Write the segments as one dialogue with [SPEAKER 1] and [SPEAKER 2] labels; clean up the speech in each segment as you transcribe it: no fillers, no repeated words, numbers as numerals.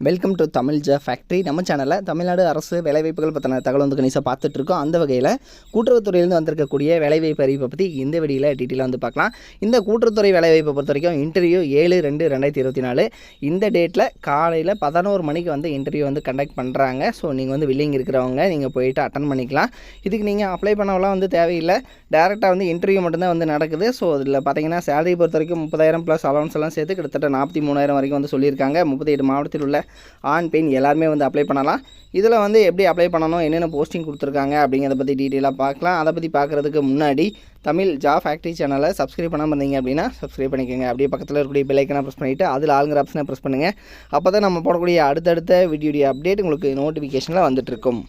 [SPEAKER 1] Welcome to Tamil job factory. நம்ம சேனலில் தமிழ்நாடு அரசு வேலைவாய்ப்புகள் பற்றின தகவல் வந்து கணிசாக பார்த்துட்ருக்கோம். அந்த வகையில் கூட்டுறவுத்துறையிலேருந்து வந்திருக்கக்கூடிய வேலைவாய்ப்பு அறிவிப்பை பற்றி இந்த வீடியோவில் டீட்டெயிலாக வந்து பார்க்கலாம். இந்த கூட்டுறவுத்துறை வேலைவாய்ப்பை பொறுத்த வரைக்கும் இன்டர்வியூ 7/2/2024 இந்த டேட்டில் காலையில் 11 மணிக்கு வந்து இன்டர்வியூ வந்து கண்டக்ட் பண்ணுறாங்க. ஸோ நீங்கள் வந்து வில்லிங் இருக்கிறவங்க நீங்கள் போயிட்டு அட்டன் பண்ணிக்கலாம். இதுக்கு நீங்கள் அப்ளை பண்ணவெல்லாம் வந்து தேவையில்லை, டேரெக்டாக வந்து இன்டர்வியூ மட்டும்தான் வந்து நடக்குது. ஸோ இதில் பார்த்தீங்கன்னா சேலரி பொறுத்த வரைக்கும் 30,000 ப்ளஸ் அலவன்ஸ் எல்லாம் சேர்த்து கிட்டத்தட்ட 43,000 வரைக்கும் வந்து சொல்லியிருக்காங்க. 38 மாவட்டத்தில் உள்ள ஆண் பெண் எல்லாருமே வந்து அப்ளை பண்ணலாம். இதில் வந்து எப்படி அப்ளை பண்ணணும், என்னென்ன போஸ்டிங் கொடுத்துருக்காங்க அப்படிங்கிறத பற்றி டீட்டெயிலாக பார்க்கலாம். அதை பற்றி பார்க்குறதுக்கு முன்னாடி தமிழ் ஜாப் ஃபேக்ட்ரி சேனலை சப்ஸ்கிரைப் பண்ணாமல் இருந்தீங்க அப்படின்னா சப்ஸ்கிரைப் பண்ணிக்கோங்க. அப்படியே பக்கத்தில் இருக்கக்கூடிய பெல் ஐக்கனை ப்ரெஸ் பண்ணிவிட்டு அதில் ஆளுங்கிற ஆப்ஷனை ப்ரெஸ் பண்ணுங்கள். அப்போ தான் நம்ம போடக்கூடிய அடுத்தடுத்த வீடியோடைய அப்டேட் உங்களுக்கு நோட்டிஃபிகேஷனில் வந்துட்டுருக்கும்.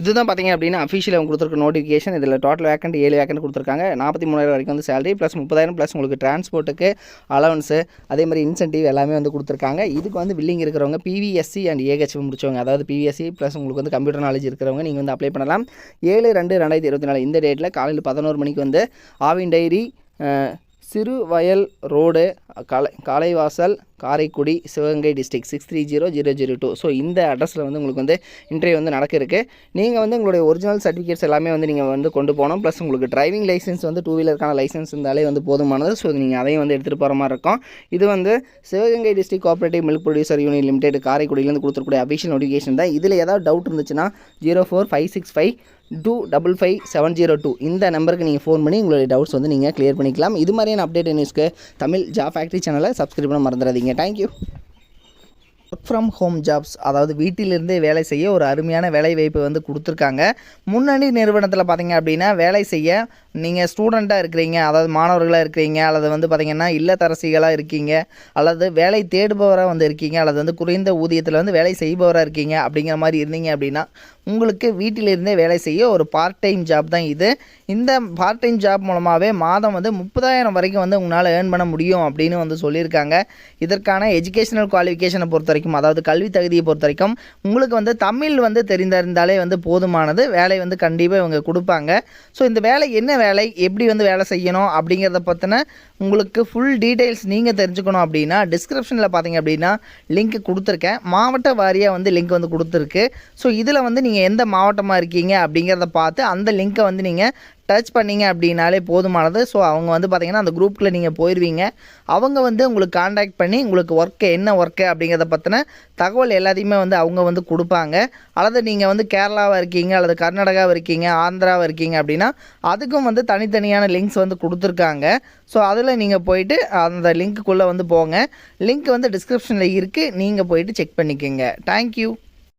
[SPEAKER 1] இதுதான் பார்த்தீங்க அப்படின்னா அஃபிஷியல் அவங்க கொடுத்துருக்க நோட்டிஃபிகேஷன். இதில் டோட்டல் வேக்கண்ட் 7 வேக்கண்ட் கொடுத்துருக்காங்க. 43,000 வரைக்கும் வந்து சேலரி ப்ளஸ் 30,000 ப்ளஸ் உங்களுக்கு டிரான்ஸ்போர்ட்டுக்கு அலவன்ஸு அதே மாதிரி இன்சென்டிவ் எல்லாமே வந்து கொடுத்துருக்காங்க. இதுக்கு வந்து வில்லிங் இருக்கிறவங்க பிவிஎஸ்சி அண்ட் ஏஹெச்எம் முடிச்சவங்க, அதாவது பிவிஎஸ்சி ப்ளஸ் உங்களுக்கு வந்து கம்ப்யூட்டர் நாலேஜ் இருக்கிறவங்க நீங்கள் வந்து அப்ளை பண்ணலாம். 7/2/2024 இந்த டேட்டில் காலையில் 11 மணிக்கு வந்து Aavin dairy, Siruvayal road, Kalaivasal, Karaikudi, Sivaganga district 630002. So இந்த அட்ரஸில் வந்து உங்களுக்கு வந்து இன்டர்வியூ வந்து நடக்க இருக்குது. நீங்கள் வந்து உங்களுடைய ஒரிஜினல் சர்டிஃபிகேட்ஸ் எல்லாமே வந்து நீங்கள் வந்து கொண்டு போகணும். ப்ளஸ் உங்களுக்கு டிரைவிங் லைசன்ஸ் வந்து 2 வீலருக்கான லைசன்ஸ் இருந்தாலே வந்து போதுமானது. ஸோ நீங்கள் அதையும் வந்து எடுத்துகிட்டு போகிற மாதிரி இருக்கும். இது வந்து Sivaganga district cooperative milk producer union limited காரைக்குடியிலேருந்து கொடுத்துருக்கூடிய அஃபிஷியல் நோட்டிஃபிகேஷன் தான். இதில் ஏதாவது டவுட் இருந்துச்சுன்னா 04565255702 இந்த நம்பருக்கு நீங்கள் ஃபோன் பண்ணி உங்களுடைய டவுட்ஸ் வந்து நீங்கள் கிளியர் பண்ணிக்கலாம். இது மாதிரியான அப்டேட் நியூஸ்க்கு தமிழ் ஜாப் ஃபேக்ட்ரி சேனலை சப்ஸ்கிரைப் பண்ண மறந்துடாதீங்க. Thank you. Work from home jobs, அதாவது வீட்டிலிருந்தே வேலை செய்ய ஒரு அருமையான வேலை வாய்ப்பு வந்து கொடுத்துருக்காங்க. முன்னணி நிறுவனத்தில் பார்த்தீங்க அப்படின்னா வேலை செய்ய நீங்கள் ஸ்டூடெண்ட்டாக இருக்கிறீங்க, அதாவது மாணவர்களாக இருக்கிறீங்க, அல்லது வந்து பார்த்திங்கன்னா இல்லத்தரசிகளாக இருக்கீங்க, அல்லது வேலை தேடுபவராக வந்து இருக்கீங்க, அல்லது வந்து குறைந்த ஊதியத்தில் வந்து வேலை செய்பவராக இருக்கீங்க அப்படிங்கிற மாதிரி இருந்தீங்க அப்படின்னா உங்களுக்கு வீட்டிலிருந்தே வேலை செய்ய ஒரு பார்ட் டைம் ஜாப் தான் இது. இந்த பார்ட் டைம் ஜாப் மூலமாகவே மாதம் வந்து 30,000 வரைக்கும் வந்து உங்களால் ஏர்ன் பண்ண முடியும் அப்படின்னு வந்து சொல்லியிருக்காங்க. இதற்கான எஜுகேஷனல் குவாலிஃபிகேஷனை பொறுத்த வரைக்கும், அதாவது கல்வி தகுதியை பொறுத்த வரைக்கும் உங்களுக்கு வந்து தமிழ் வந்து தெரிந்திருந்தாலே வந்து போதுமானது. வேலை வந்து கண்டிப்பாக இவங்க கொடுப்பாங்க. ஸோ இந்த வேலை என்ன வேலை, எப்படி வந்து வேலை செய்யணும் அப்படிங்கிறத பற்றின உங்களுக்கு ஃபுல் டீட்டெயில்ஸ் நீங்கள் தெரிஞ்சுக்கணும் அப்படின்னா டிஸ்கிரிப்ஷனில் பார்த்தீங்க அப்படின்னா லிங்க் கொடுத்துருக்கேன். மாவட்ட வாரியாக வந்து லிங்க் வந்து கொடுத்துருக்கு. ஸோ இதில் வந்து நீங்கள் எந்த மாவட்டமாக இருக்கீங்க அப்படிங்கிறத பார்த்து அந்த லிங்க்கை வந்து நீங்கள் டச் பண்ணிங்க அப்படின்னாலே போதுமானது. ஸோ அவங்க வந்து பார்த்திங்கன்னா அந்த குரூப்பில் நீங்கள் போயிடுவீங்க. அவங்க வந்து உங்களுக்கு காண்டாக்ட் பண்ணி உங்களுக்கு ஒர்க்கு என்ன ஒர்க்கு அப்படிங்கிறத பற்றின தகவல் எல்லாத்தையுமே வந்து அவங்க வந்து கொடுப்பாங்க. அல்லது நீங்கள் வந்து கேரளாவாக இருக்கீங்க, அல்லது கர்நாடகாவில் இருக்கீங்க, ஆந்திராவில் இருக்கீங்க அப்படின்னா அதுக்கும் வந்து தனித்தனியான லிங்க்ஸ் வந்து கொடுத்துருக்காங்க. ஸோ அதில் நீங்கள் போயிட்டு அந்த லிங்க்குள்ளே வந்து போங்க. லிங்க் வந்து டிஸ்கிரிப்ஷனில் இருக்குது, நீங்கள் போயிட்டு செக் பண்ணிக்கோங்க. தேங்க்யூ.